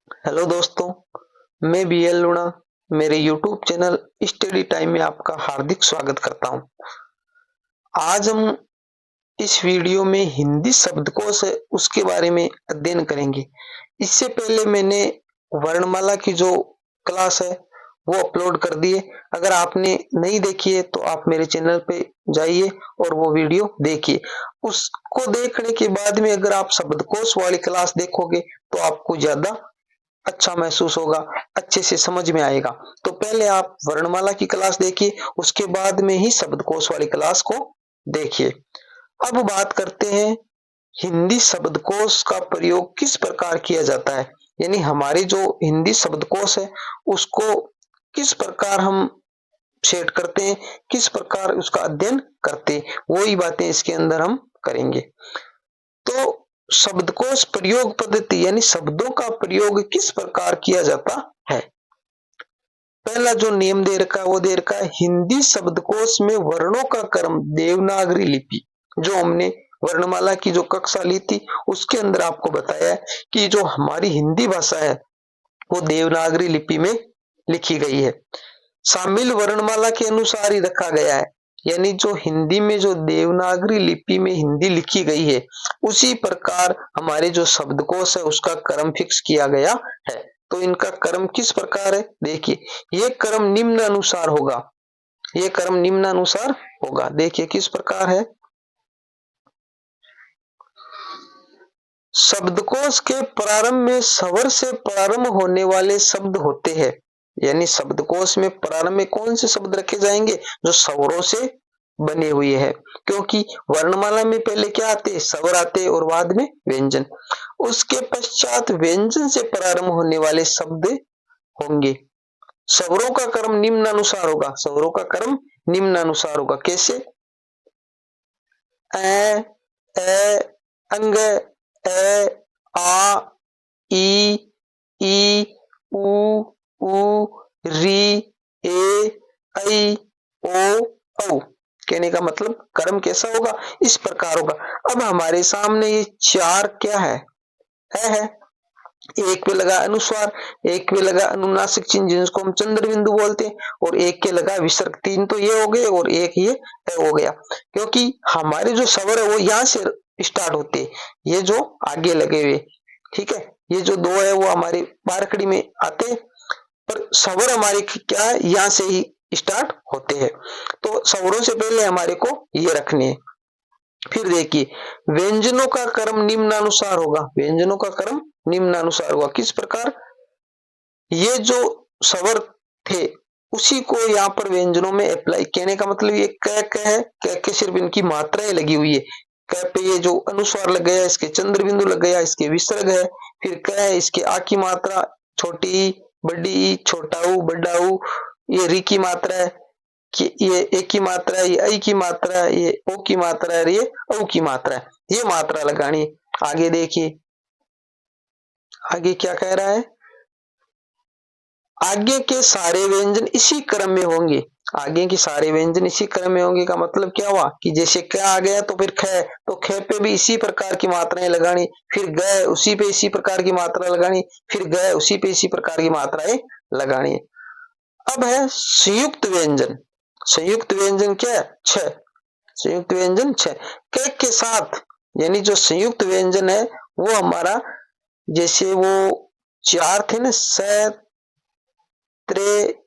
Hello दोस्तों, मैं BL लूणा मेरे यूट्यूब चैनल स्टडी टाइम में आपका हार्दिक स्वागत करता हूं। आज हम इस वीडियो में हिंदी शब्दकोश है उसके बारे में अध्ययन करेंगे। इससे पहले मैंने वर्णमाला की जो क्लास है वो अपलोड कर दी है। अगर आपने नहीं देखी है तो आप मेरे चैनल पे जाइए और वो वीडियो देखिए। उसको देखने के बाद में अगर आप शब्दकोश वाली क्लास देखोगे तो आपको ज्यादा अच्छा महसूस होगा, अच्छे से समझ में आएगा। तो पहले आप वर्णमाला की क्लास देखिए, उसके बाद में ही शब्दकोश वाली क्लास को देखिए। अब बात करते हैं हिंदी शब्दकोश का प्रयोग किस प्रकार किया जाता है, यानी हमारे जो हिंदी शब्दकोश है उसको किस प्रकार हम सेट करते हैं, किस प्रकार उसका अध्ययन करते हैं, वही बातें इसके अंदर हम करेंगे। तो शब्दकोश प्रयोग पद्धति यानी शब्दों का प्रयोग किस प्रकार किया जाता है। पहला जो नियम दे रखा है वो दे रखा है हिंदी शब्दकोश में वर्णों का क्रम देवनागरी लिपि। जो हमने वर्णमाला की जो कक्षा ली थी उसके अंदर आपको बताया है कि जो हमारी हिंदी भाषा है वो देवनागरी लिपि में लिखी गई है, शामिल वर्णमाला के अनुसार ही रखा गया है। यानी जो हिंदी में जो देवनागरी लिपि में हिंदी लिखी गई है उसी प्रकार हमारे जो शब्दकोश है उसका क्रम फिक्स किया गया है। तो इनका क्रम किस प्रकार है, देखिए ये क्रम निम्न अनुसार होगा, ये क्रम निम्न अनुसार होगा। देखिए किस प्रकार है। शब्दकोश के प्रारंभ में स्वर से प्रारंभ होने वाले शब्द होते हैं। यानी शब्दकोश में प्रारंभ में कौन से शब्द रखे जाएंगे, जो स्वरों से बने हुए हैं, क्योंकि वर्णमाला में पहले क्या आते, स्वर आते और बाद में व्यंजन। उसके पश्चात व्यंजन से प्रारंभ होने वाले शब्द होंगे। स्वरों का क्रम निम्नानुसार होगा, स्वरों का क्रम निम्नानुसार होगा। कैसे, ए, ए, अंग, ए, आ, ई, ई, उ, री, ए, ऐ, ओ, औ। कहने का मतलब क्रम कैसा होगा, इस प्रकार होगा। अब हमारे सामने ये चार क्या है, है। एक पे लगा अनुस्वार, एक पे लगा अनुनासिक चिन्ह जिसको हम चंद्र बिंदु बोलते हैं, और एक के लगा विसर्ग। तीन तो ये हो गए और एक ये हो गया, क्योंकि हमारे जो स्वर है वो यहाँ से स्टार्ट होते हैं, ये जो आगे लगे हुए, ठीक है। ये जो दो है वो हमारी बारकड़ी में आते, पर स्वर हमारे क्या है, यहाँ से ही स्टार्ट होते हैं। तो स्वरों से पहले हमारे को ये रखने हैं। फिर देखिए व्यंजनों का क्रम निम्नानुसार होगा, व्यंजनों का क्रम निम्नानुसार होगा। किस प्रकार, ये जो स्वर थे उसी को यहाँ पर व्यंजनों में अप्लाई। कहने का मतलब ये क है, क के सिर्फ इनकी मात्राएं लगी हुई है। क पे ये जो अनुस्वार लग गया, इसके चंद्र बिंदु लग गया, इसके विसर्ग है। फिर क है, इसके आ की मात्रा, छोटी ई, बड़ी ई, छोटा ऊ, बड़ा ऊ। ये री की मात्रा है, कि ये ए की मात्रा है, ये ऐ की मात्रा है, ये ओ की मात्रा है, ये औ की मात्रा है। ये मात्रा लगानी है। आगे देखिए, आगे क्या कह रहा है, आगे के सारे व्यंजन इसी क्रम में होंगे। आगे के सारे व्यंजन इसी क्रम में होंगे का मतलब क्या हुआ कि जैसे क आ गया तो फिर ख, तो ख पे भी इसी प्रकार की मात्राएं लगानी, फिर ग उसी पे इसी प्रकार की मात्रा लगानी, फिर ग उसी पे इसी प्रकार की मात्राएं लगानी। अब है संयुक्त व्यंजन। संयुक्त व्यंजन क्या है, छ। संयुक्त व्यंजन छ क के साथ, यानी जो संयुक्त व्यंजन है वो हमारा, जैसे वो चार थे ना, स, त्रे,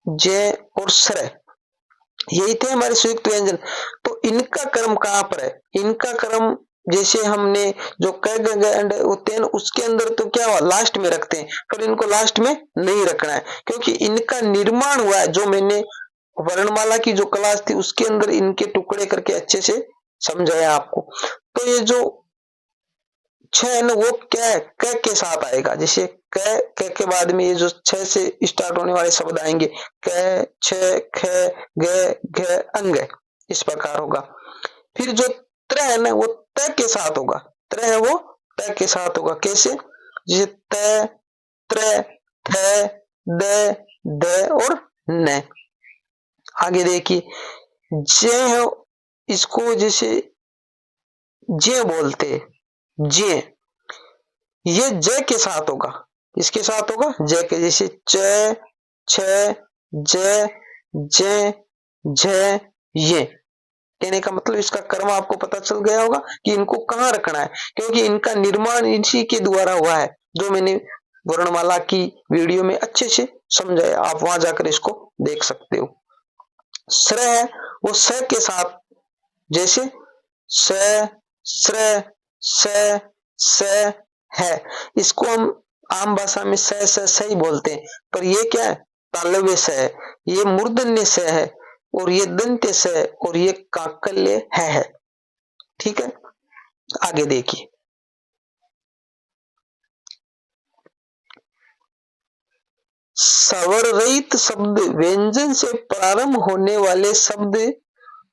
जय और स्र, यही थे हमारे संयुक्त व्यंजन। तो इनका क्रम कहां पर है, इनका क्रम जैसे हमने जो क ग एंड होते हैं उसके अंदर तो क्या हुआ, लास्ट में रखते हैं, पर इनको लास्ट में नहीं रखना है, क्योंकि इनका निर्माण हुआ है। जो मैंने वर्णमाला की जो क्लास थी उसके अंदर इनके टुकड़े करके अच्छे से समझाया आपको। तो ये जो छ है ना वो क्या है, क के साथ आएगा। जैसे क के बाद में ये जो छ से स्टार्ट होने वाले शब्द आएंगे, क, छ, ख, ग, घ, अंग, इस प्रकार होगा। फिर जो त्र है ना वो त के साथ होगा, त्र है वो त के साथ होगा। कैसे, जैसे त, त्र, थ, द, ध और न। आगे देखिए जे है, इसको जैसे जे बोलते, जे ये जय के साथ होगा। किसके साथ होगा? जय के। जैसे च, छ, जय, जय, जय, ये। कहने का मतलब इसका कर्म आपको पता चल गया होगा कि इनको कहाँ रखना है, क्योंकि इनका निर्माण इसी के द्वारा हुआ है, जो मैंने वर्णमाला की वीडियो में अच्छे से समझाया। आप वहां जाकर इसको देख सकते हो। स्र है वो स के साथ, जैसे स, स्र, स, स है। इसको हम आम भाषा में स ही बोलते हैं, पर ये क्या है? तालव्य स है, ये मूर्धन्य स है, और ये दंत्य स है, और ये काकल्य है। ठीक है, आगे देखिए। स्वर रहित शब्द, व्यंजन से प्रारंभ होने वाले शब्द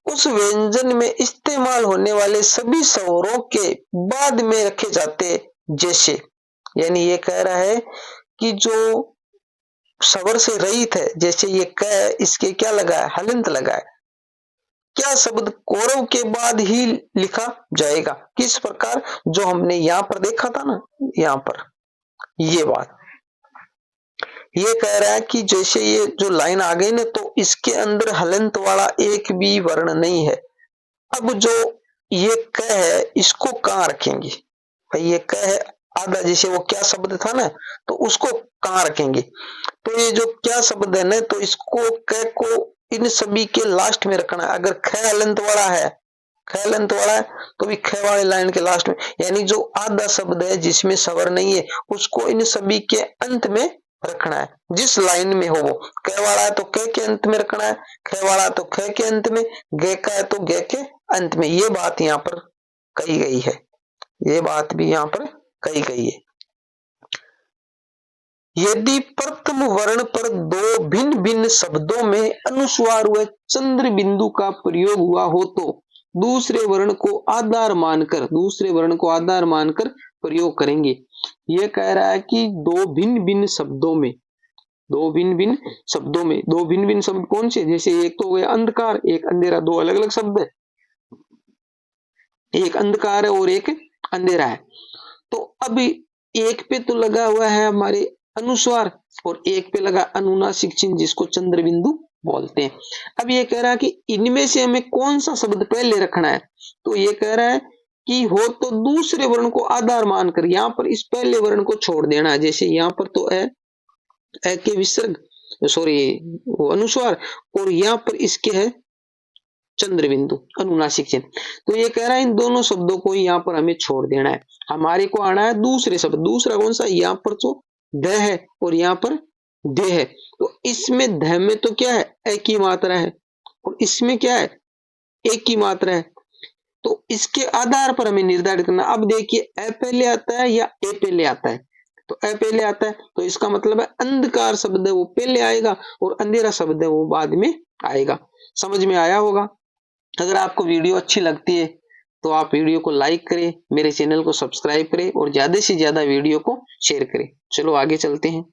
उस व्यंजन में इस्तेमाल होने वाले सभी स्वरों के बाद में रखे जाते। जैसे, यानी ये कह रहा है कि जो स्वर से रहित है, जैसे ये क, इसके क्या लगा है? हलंत लगा है। क्या शब्द कौरव के बाद ही लिखा जाएगा? किस प्रकार? जो हमने यहां पर देखा था ना, यहां पर ये बात ये कह रहा है कि जैसे ये जो लाइन आ गई ना, तो इसके अंदर हलंत वाला एक भी वर्ण नहीं है। अब जो ये क है, इसको कहाँ रखेंगे भाई? ये क है आधा, जैसे वो क्या शब्द था ना, तो उसको कहाँ रखेंगे? तो ये जो क्या शब्द है ना, तो इसको क को इन सभी के लास्ट में रखना है। अगर ख हलंत वाला है, ख हलंत वाला है, तो भी ख वाली लाइन के लास्ट में, यानी जो आधा शब्द है जिसमें स्वर नहीं है, उसको इन सभी के अंत में रखना है। जिस लाइन में हो वो, क वाला है तो क के अंत में रखना है, ख वाला है तो ख के अंत में, ग का है तो ग के अंत में। ये बात यहाँ पर कही गई है, ये बात भी यहाँ पर कही गई है। यदि प्रथम वर्ण पर दो भिन्न भिन्न शब्दों में अनुस्वार व चंद्र बिंदु का प्रयोग हुआ हो, तो दूसरे वर्ण को आधार मानकर प्रयोग करेंगे। यह कह रहा है कि दो भिन्न भिन्न शब्दों में दो भिन्न भिन्न शब्द कौन से? जैसे एक तो हो गया अंधकार, एक अंधेरा, दो अलग अलग शब्द है। एक अंधकार है और एक अंधेरा है। तो अब एक पे तो लगा हुआ है हमारे अनुस्वार, और एक पे लगा अनुनासिक चिन्ह, जिसको चंद्र बिंदु बोलते हैं। अब ये कह रहा है कि इनमें से हमें कौन सा शब्द पहले रखना है? तो ये कह रहा है कि हो तो दूसरे वर्ण को आधार मानकर यहाँ पर इस पहले वर्ण को छोड़ देना है। जैसे यहाँ पर तो ए के विसर्ग, सॉरी वो अनुस्वार, और यहाँ पर इसके है चंद्र बिंदु अनुनासिक चिन्ह। तो ये कह रहा है इन दोनों शब्दों को यहाँ पर हमें छोड़ देना है। हमारे को आना है दूसरे शब्द। दूसरा कौन सा? यहाँ पर तो ध है और यहाँ पर दे है। तो इसमें ध में तो क्या है? ए की मात्रा है, और इसमें क्या है? एक की मात्रा है। तो इसके आधार पर हमें निर्धारित करना। अब देखिए, ए पहले आता है या ए पहले आता है? तो ए पहले आता है, तो इसका मतलब है अंधकार शब्द है वो पहले आएगा, और अंधेरा शब्द है वो बाद में आएगा। समझ में आया होगा। अगर आपको वीडियो अच्छी लगती है तो आप वीडियो को लाइक करें, मेरे चैनल को सब्सक्राइब करें, और ज्यादा से ज्यादा वीडियो को शेयर करें। चलो आगे चलते हैं।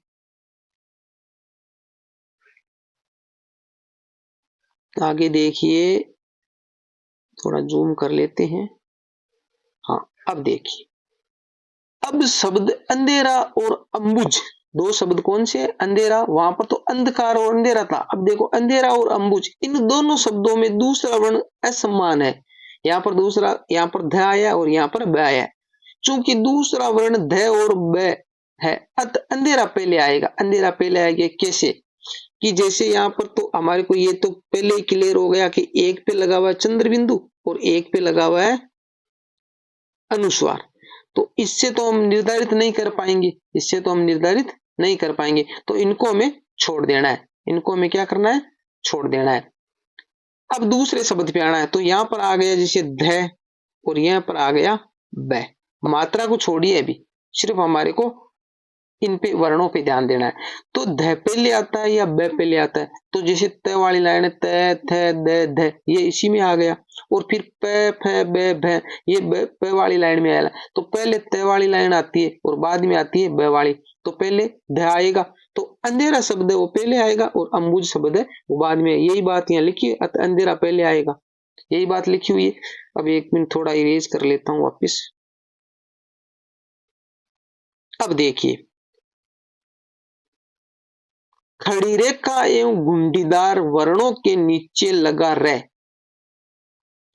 आगे देखिए, थोड़ा जूम कर लेते हैं। हाँ, अब देखिए, अब शब्द अंधेरा और अंबुज, दो शब्द कौन से? अंधेरा, वहां पर तो अंधकार और अंधेरा था। अब देखो, अंधेरा और अंबुज, इन दोनों शब्दों में दूसरा वर्ण असमान है। यहाँ पर ध आया और यहाँ पर ब आया। चूंकि दूसरा वर्ण ध और ब है, अत अंधेरा पहले आएगा। अंधेरा पहले आएगा कैसे? कि जैसे यहाँ पर तो हमारे को ये तो पहले ही क्लियर हो गया कि एक पे लगा हुआ है चंद्र बिंदु और एक पे लगा हुआ है अनुस्वार। तो इससे तो हम निर्धारित नहीं कर पाएंगे, तो इनको हमें छोड़ देना है। इनको हमें क्या करना है? छोड़ देना है। अब दूसरे शब्द पे आना है। तो यहाँ पर आ गया जैसे ध, और यहाँ पर आ गया ब। मात्रा को छोड़िए, अभी सिर्फ हमारे को इन पे वर्णों पे ध्यान देना है। तो ध पहले आता है या ब पहले आता है? तो जैसे त वाली लाइन है, त, थ, द, ध, ये इसी में आ गया। और फिर प, फ, ब, भ, ये प वाली लाइन में आया। तो पहले त वाली लाइन आती है और बाद में आती है ब वाली। तो पहले ध आएगा, तो अंधेरा शब्द है वो पहले आएगा, और अंबुज शब्द है वो बाद में। यही बात यहाँ लिखी है, अंधेरा पहले आएगा, यही बात लिखी हुई है। अब एक मिनट थोड़ा इरेज कर लेता हूँ वापिस। अब देखिए, खड़ी रेखा एवं घुंडीदार वर्णों के नीचे लगा रे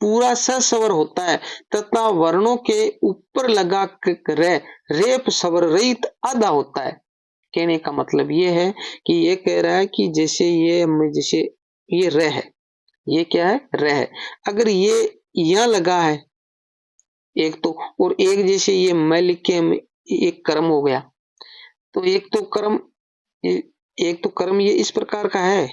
पूरा सस्वर होता है तथा वर्णों के ऊपर लगा रे रेप स्वर रहित आधा होता है। कहने का मतलब ये है कि ये कह रहा है कि जैसे ये रे है, ये क्या है, रे है। अगर ये यहां लगा है एक तो, और एक जैसे ये मैं लिख के एक कर्म हो गया, तो एक तो कर्म ये इस प्रकार का है,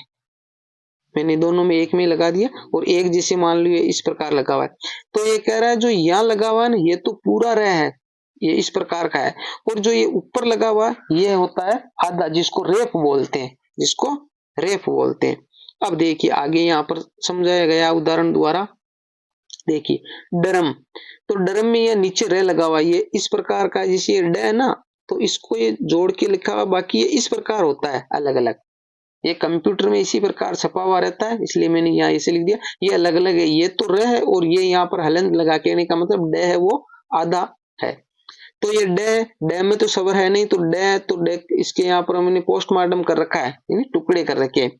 मैंने दोनों में एक में लगा दिया, और एक जैसे मान लो ये इस प्रकार लगा हुआ है, तो ये कह रहा है जो यहाँ लगा हुआ है ना, ये तो पूरा रह है, ये इस प्रकार का है, और जो ये ऊपर लगा हुआ ये होता है आधा, जिसको रेप बोलते हैं, जिसको रेप बोलते हैं। अब देखिए आगे यहाँ पर समझाया गया उदाहरण द्वारा। देखिए डरम, तो डरम में ये नीचे रे लगा हुआ, ये इस प्रकार का, जैसे ये ड है ना, तो इसको ये जोड़ के लिखा हुआ, बाकी ये इस प्रकार होता है अलग अलग, ये कंप्यूटर में इसी प्रकार छपा हुआ रहता है, इसलिए मैंने यहाँ इसे लिख दिया, ये अलग अलग है, ये तो र है, और ये यहाँ पर हलंत लगा के का मतलब ड है, वो आधा है। तो ये ड में तो सवर है नहीं, तो ड इसके यहाँ पर मैंने पोस्टमार्टम कर रखा है, यानी टुकड़े कर रखे हैं,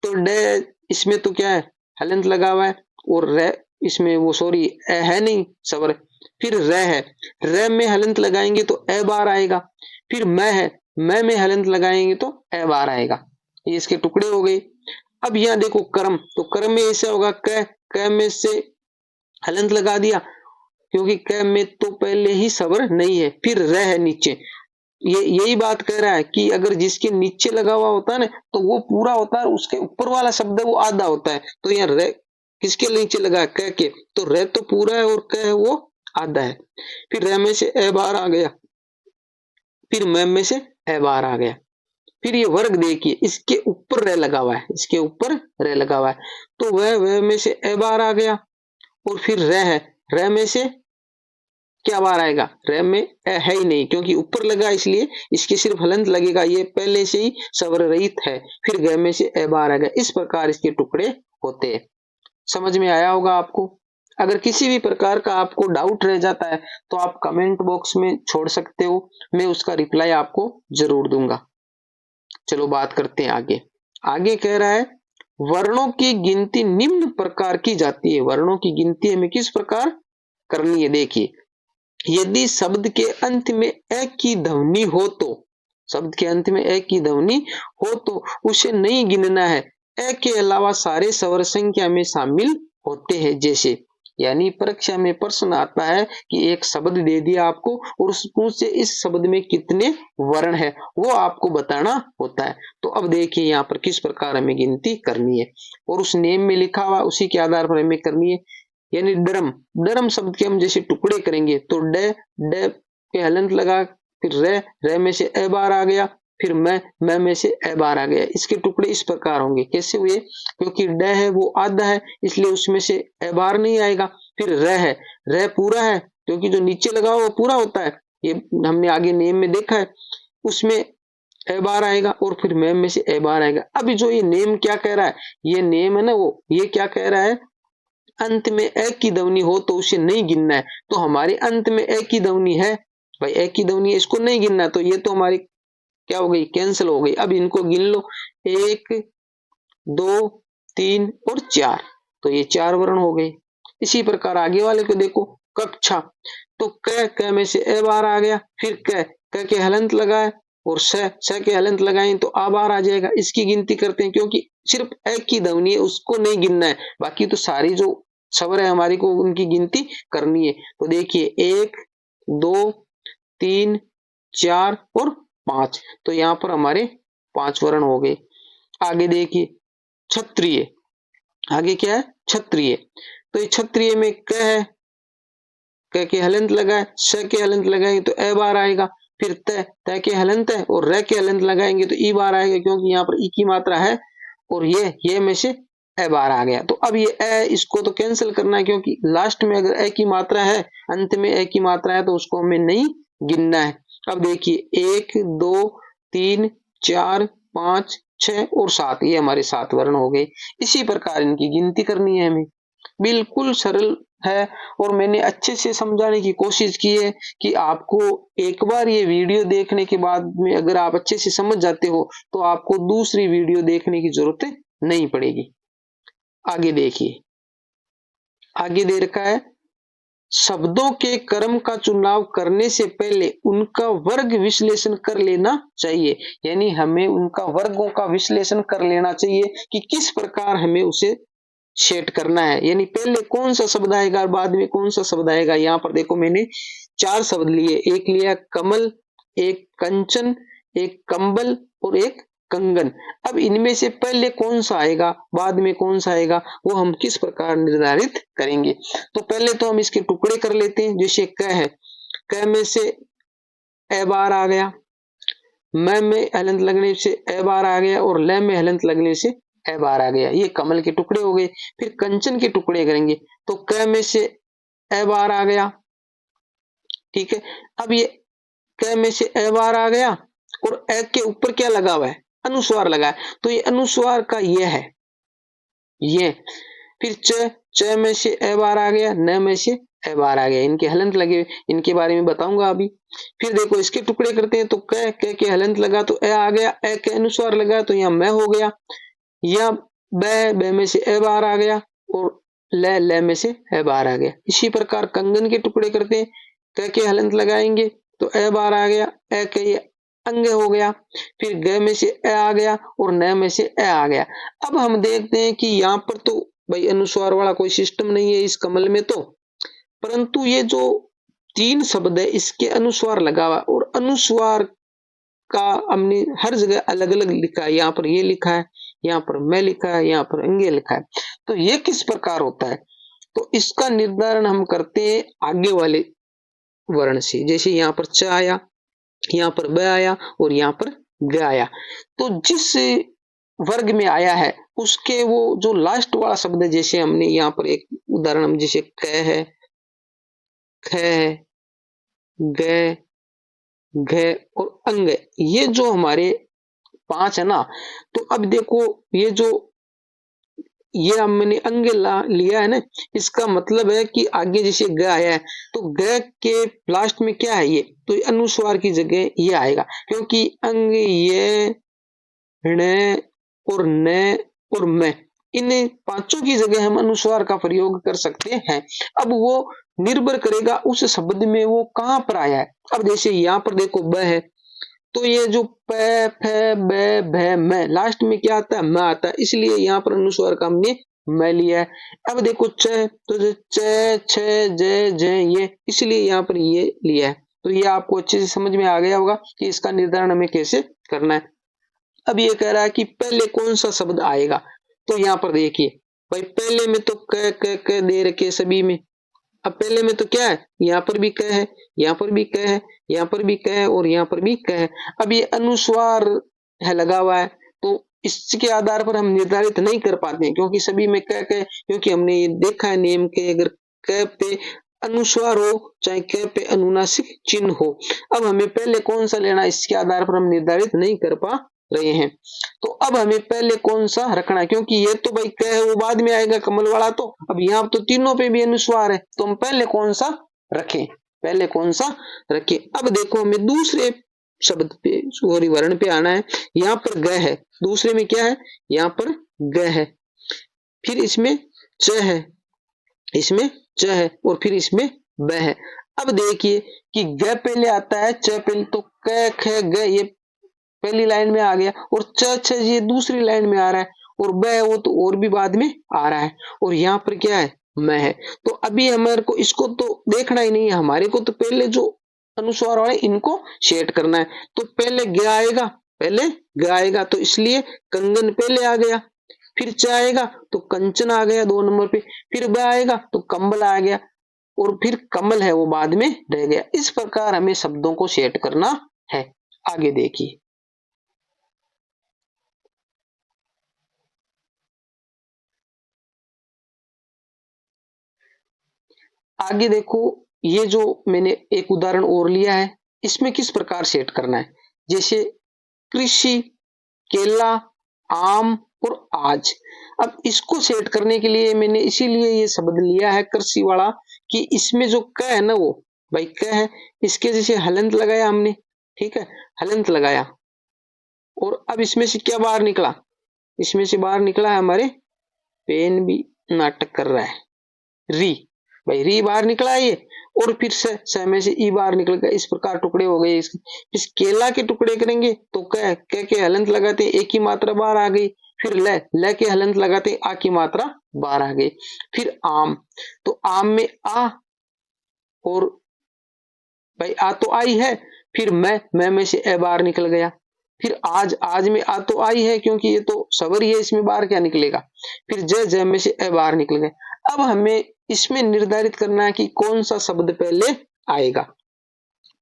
तो ड इसमें तो क्या है, हलंत लगा हुआ है, और र इसमें वो सॉरी है नहीं सवर, फिर र है, र में हलंत लगाएंगे तो ए बार आएगा, फिर मैं है, मैं में हलंत लगाएंगे तो ए बार आएगा, ये इसके टुकड़े हो गए। अब यहाँ देखो कर्म, तो कर्म में ऐसा होगा क में से हलंत लगा दिया, क्योंकि क में तो पहले ही सवर नहीं है, फिर रह है नीचे, ये यही बात कह रहा है कि अगर जिसके नीचे लगा हुआ होता है ना, तो वो पूरा होता है, उसके ऊपर वाला शब्द है वो आधा होता है। तो यहाँ रे किसके नीचे लगा है, क के, तो रे तो पूरा है और क है वो आधा है। फिर रे में से ए बार आ गया, फिर मैं में से ए बार आ गया, फिर ये वर्ग देखिए, इसके ऊपर रे लगा हुआ है, इसके ऊपर रे लगा हुआ है, तो वह में से ए बार आ गया, और फिर रे है, रे में से क्या बार आएगा, रे में ए है ही नहीं, क्योंकि ऊपर लगा इसलिए इसके सिर्फ हलंत लगेगा, ये पहले से ही स्वर रहित है, फिर ग में से ए बार आएगा, इस प्रकार इसके टुकड़े होते हैं। समझ में आया होगा आपको। अगर किसी भी प्रकार का आपको डाउट रह जाता है तो आप कमेंट बॉक्स में छोड़ सकते हो, मैं उसका रिप्लाई आपको जरूर दूंगा। चलो बात करते हैं आगे। आगे कह रहा है वर्णों की गिनती निम्न प्रकार की जाती है, वर्णों की गिनती हमें किस प्रकार करनी है। देखिए, यदि शब्द के अंत में ए की ध्वनि हो तो, शब्द के अंत में ए की ध्वनि हो तो उसे नहीं गिनना है, ए के अलावा सारे स्वर संख्या में शामिल होते हैं। जैसे यानी परीक्षा में प्रश्न आता है कि एक शब्द दे दिया आपको और उससे इस शब्द में कितने वर्ण है वो आपको बताना होता है। तो अब देखिए यहाँ पर किस प्रकार हमें गिनती करनी है, और उस नेम में लिखा हुआ उसी के आधार पर हमें करनी है। यानी डरम, डरम शब्द के हम जैसे टुकड़े करेंगे तो ड पे हलंत लगा, फिर रे में से ए बार आ गया, फिर मैं में से ए बार आ गया, इसके टुकड़े इस प्रकार होंगे। कैसे हुए, क्योंकि ड है वो आधा है इसलिए उसमें से ए बार नहीं आएगा, फिर है, रे पूरा है क्योंकि जो नीचे लगा हुआ वो पूरा होता है, ये हमने आगे नेम में देखा है, उसमें ए बार आएगा, और फिर में से ए बार आएगा। अभी जो ये नेम क्या कह रहा है, ये नेम है ना, वो ये क्या कह रहा है, अंत में ए की ध्वनि हो तो उसे नहीं गिनना है। तो हमारे अंत में ए की ध्वनि है भाई, ए की ध्वनि है, इसको नहीं गिनना, तो ये तो हमारी क्या हो गई, कैंसिल हो गई। अब इनको गिन लो, 1 2 3 और 4, तो ये 4 वर्ण हो गए। इसी प्रकार आगे वाले को देखो, कक्षा, तो क में से ए बार आ गया, फिर क के हलंत लगाए और स के हलंत लगाए तो आ बार आ जाएगा। इसकी गिनती करते हैं क्योंकि सिर्फ ए की ध्वनि है उसको नहीं गिनना है, बाकी तो सारी जो स्वर है हमारी को उनकी गिनती करनी है। तो देखिए 1 2 3 4 और 5, तो यहाँ पर हमारे 5 वर्ण हो गए। आगे देखिए क्षत्रिय, आगे क्या है, क्षत्रिय, तो ये क्षत्रिय में क है, क के हलंत लगाए, स के हलंत लगाएंगे तो ए बार आएगा, फिर त के हलंत है और र के हलंत लगाएंगे तो ई बार आएगा, क्योंकि यहाँ पर ई की मात्रा है, और ये में से ए बार आ गया। तो अब ये ए, इसको तो कैंसिल करना है क्योंकि लास्ट में अगर ए की मात्रा है, अंत में ए की मात्रा है, तो उसको हमें नहीं गिनना है। अब देखिए 1 2 3 4 5 6 और 7, ये हमारे 7 वर्ण हो गए। इसी प्रकार इनकी गिनती करनी है हमें। बिल्कुल सरल है और मैंने अच्छे से समझाने की कोशिश की है कि आपको एक बार ये वीडियो देखने के बाद में अगर आप अच्छे से समझ जाते हो तो आपको दूसरी वीडियो देखने की जरूरत नहीं पड़ेगी। आगे देखिए, आगे दे रखा है, शब्दों के क्रम का चुनाव करने से पहले उनका वर्ग विश्लेषण कर लेना चाहिए। यानी हमें उनका वर्गों का विश्लेषण कर लेना चाहिए कि किस प्रकार हमें उसे सेट करना है। यानी पहले कौन सा शब्द आएगा और बाद में कौन सा शब्द आएगा। यहाँ पर देखो मैंने 4 शब्द लिए, एक लिया कमल, एक कंचन, एक कंबल और एक कंगन। अब इनमें से पहले कौन सा आएगा बाद में कौन सा आएगा वो हम किस प्रकार निर्धारित करेंगे। तो पहले तो हम इसके टुकड़े कर लेते हैं। जैसे क है, क में से ए बार आ गया, म में हलंत लगने से ए बार आ गया और ल में हलंत लगने से ए बार आ गया। ये कमल के टुकड़े हो गए। फिर कंचन के टुकड़े करेंगे तो क में से ए बार आ गया, ठीक है। अब ये क में से ए बार आ गया और ए के ऊपर क्या लगा हुआ है, अनुस्वार लगा है, तो ये अनुस्वार का ये है ये। फिर च में से ए बार आ गया, न में से ए बार आ गया, इनके हलंत लगे, इनके बारे में बताऊंगा अभी। फिर देखो इसके टुकड़े करते हैं तो क के हलंत लगा तो ए आ गया, ए के अनुस्वार लगा तो यहाँ मैं हो गया, या ब में से ए बार आ गया और ल में से ए बार आ गया। इसी प्रकार कंगन के टुकड़े करते हैं, क के हलंत लगाएंगे तो ए बार आ गया, ए के ये अंग हो गया। फिर ग में से ए आ गया और न में से ए आ गया। अब हम देखते हैं कि यहाँ पर तो भाई अनुस्वार वाला कोई सिस्टम नहीं है इस कमल में तो, परंतु ये जो 3 शब्द है इसके अनुस्वार लगा हुआ और अनुस्वार का हमने हर जगह अलग अलग लिखा है। यहाँ पर ये लिखा है, यहाँ पर मैं लिखा है, यहाँ पर अंगे लिखा है। तो ये किस प्रकार होता है, तो इसका निर्धारण हम करते हैं आगे वाले वर्ण से। जैसे यहाँ पर च आया, यहाँ पर ब आया और यहाँ पर ग आया। तो जिस वर्ग में आया है उसके वो जो लास्ट वाला शब्द है, जैसे हमने यहाँ पर एक उदाहरण हम जैसे क है, ख है, ग, घ और अंग, ये जो हमारे 5 है ना, तो अब देखो ये जो ये हमने अंग लिया है ना, इसका मतलब है कि आगे जैसे ग आया है तो ग के लास्ट में क्या है ये, तो अनुस्वार की जगह ये आएगा, क्योंकि अंग ये ण और न और मैं, इन 5 की जगह हम अनुस्वार का प्रयोग कर सकते हैं। अब वो निर्भर करेगा उस शब्द में वो कहां पर आया है। अब जैसे यहाँ पर देखो ब है तो ये जो प फ ब भ म लास्ट में क्या आता है, म आता है, इसलिए यहाँ पर अनुस्वार का हमने मैं लिया है। अब देखो च तो च छ ज ज ये, इसलिए यहाँ पर ये लिया है। तो ये आपको अच्छे से समझ में आ गया होगा कि इसका निर्धारण हमें कैसे करना है। अब ये कह रहा है कि पहले कौन सा शब्द आएगा, तो यहाँ पर देखिए भाई पहले में तो क दे रखे सभी में। अब पहले में तो क्या है, यहाँ पर भी क है, यहाँ पर भी क है, यहाँ पर भी क है और यहाँ पर भी क है। अब ये अनुस्वार है लगा हुआ है तो इसके आधार पर हम निर्धारित नहीं कर पाते हैं, क्योंकि सभी में क क्योंकि हमने ये देखा है नियम के, अगर क पे अनुस्वार हो चाहे क पे अनुनासिक चिन्ह हो। अब हमें पहले कौन सा लेना, इसके आधार पर हम निर्धारित नहीं कर पा रहे हैं। तो अब हमें पहले कौन सा रखना है, क्योंकि ये तो भाई क है वो बाद में आएगा कमल वाला, तो अब यहाँ तो तीनों पे भी अनुस्वार है, तो हम पहले कौन सा रखें, पहले कौन सा रखें। अब देखो हमें दूसरे शब्द पे सॉरी वर्ण पे आना है। यहाँ पर ग है, दूसरे में क्या है, यहाँ पर ग है, फिर इसमें च है, इसमें च है और फिर इसमें ब है। अब देखिए कि ग पहले आता है, च पहले, तो क ख ग ये पहली लाइन में आ गया और च छ ये दूसरी लाइन में आ रहा है और ब है वो तो और भी बाद में आ रहा है और यहाँ पर क्या है, मैं है। तो अभी हमारे को इसको तो देखना ही नहीं है, हमारे को तो पहले जो अनुस्वार वाले इनको सेट करना है। तो पहले ग आएगा, पहले ग आएगा तो इसलिए कंगन पहले आ गया, फिर च आएगा तो कंचन आ गया 2 नंबर पे, फिर ब आएगा तो कंबल आ गया और फिर कमल है वो बाद में रह गया। इस प्रकार हमें शब्दों को सेट करना है। आगे देखिए, आगे देखो ये जो मैंने एक उदाहरण और लिया है इसमें किस प्रकार सेट करना है। जैसे कृषि, केला, आम, और आज। अब इसको सेट करने के लिए मैंने इसीलिए ये शब्द लिया है कृषि वाला कि इसमें जो क है ना वो भाई क है, इसके जैसे हलंत लगाया हमने, ठीक है, हलंत लगाया और अब इसमें से क्या बाहर निकला, इसमें से बाहर निकला है हमारे पेन भी नाटक कर रहा है, री, भाई री बाहर निकला है ये, और फिर से में से ई बाहर निकल गया, इस प्रकार टुकड़े हो गए इसके। इस केला के टुकड़े करेंगे तो कह के हलंत लगाते एक ही मात्रा बाहर आ गई, फिर ल के हलंत लगाते आ की मात्रा बाहर आ गई। फिर आम, तो आम में आ, और भाई आ तो आई है, फिर मैं में से ए बाहर निकल गया। फिर आज में आ तो आई है क्योंकि ये तो सवर ही है, इसमें बाहर क्या निकलेगा। फिर जय में से ए बाहर निकल गए। अब हमें इसमें निर्धारित करना है कि कौन सा शब्द पहले आएगा।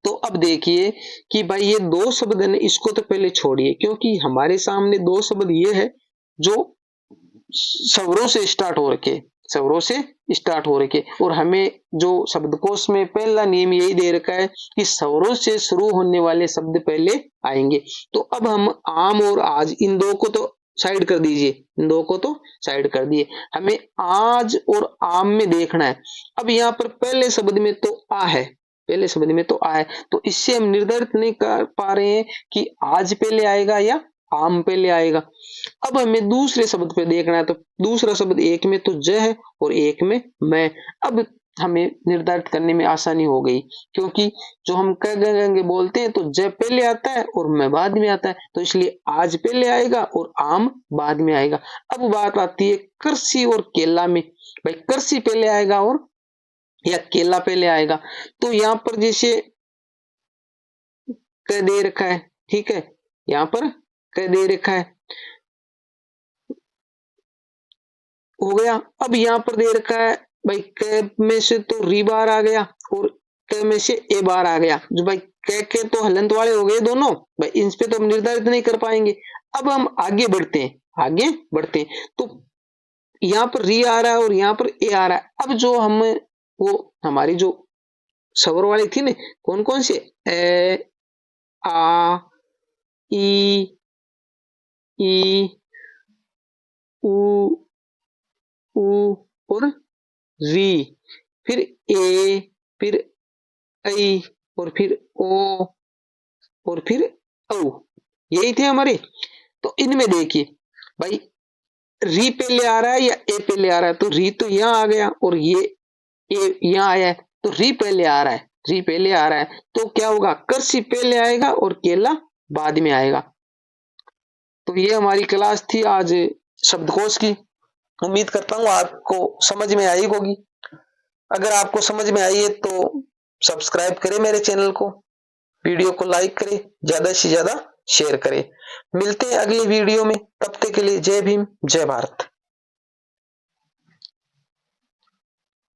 तो अब देखिए कि भाई ये दो शब्द है, इसको तो पहले छोड़िए क्योंकि हमारे सामने दो शब्द ये है जो स्वरों से स्टार्ट हो रखे, स्वरों से स्टार्ट हो रखे, और हमें जो शब्दकोश में पहला नियम यही दे रखा है कि स्वरों से शुरू होने वाले शब्द पहले आएंगे। तो अब हम आम और आज इन दो को तो साइड कर दीजिए, इन दो को तो साइड कर दिए, हमें आज और आम में देखना है। अब यहाँ पर पहले शब्द में तो आ है, पहले शब्द में तो आ है, तो इससे हम निर्धारित नहीं कर पा रहे हैं कि आज पहले आएगा या आम पहले आएगा। अब हमें दूसरे शब्द पे देखना है, तो दूसरा शब्द एक में तो ज है और एक में मैं। अब हमें निर्धारित करने में आसानी हो गई क्योंकि जो हम कहेंगे बोलते हैं तो ज पहले आता है और मैं बाद में आता है, तो इसलिए आज पहले आएगा और आम बाद में आएगा। अब बात आती है कृषि और केला में, भाई कृषि पहले आएगा और या केला पहले आएगा। तो यहाँ पर जैसे कह दे रखा है, ठीक है, यहाँ पर कह दे रखा है, हो गया। अब यहाँ पर दे रखा है भाई क में से तो री बार आ गया और क में से ए बार आ गया, जो भाई क के तो हलंत वाले हो गए दोनों, भाई इन पे तो हम निर्धारित नहीं कर पाएंगे। अब हम आगे बढ़ते हैं, आगे बढ़ते हैं, तो यहाँ पर री आ रहा है और यहाँ पर ए आ रहा है। अब जो हम वो हमारी जो स्वर वाली थी ना, कौन कौन से, ए आ ई उ उ और री, फिर ए, फिर ऐ, और फिर ओ, और फिर औ, यही थे हमारे। तो इनमें देखिए भाई री पहले आ रहा है या ए पहले आ रहा है, तो री तो यहाँ आ गया और ये ए यहाँ आया है, तो री पहले आ रहा है, री पहले आ रहा है, तो क्या होगा, कृषि पहले आएगा और केला बाद में आएगा। तो ये हमारी क्लास थी आज शब्दकोश की। उम्मीद करता हूँ आपको समझ में आई होगी। अगर आपको समझ में आई है तो सब्सक्राइब करें मेरे चैनल को, वीडियो को लाइक करें, ज्यादा से ज्यादा शेयर करें। मिलते हैं अगली वीडियो में, तब तक के लिए जय भीम, जय भारत।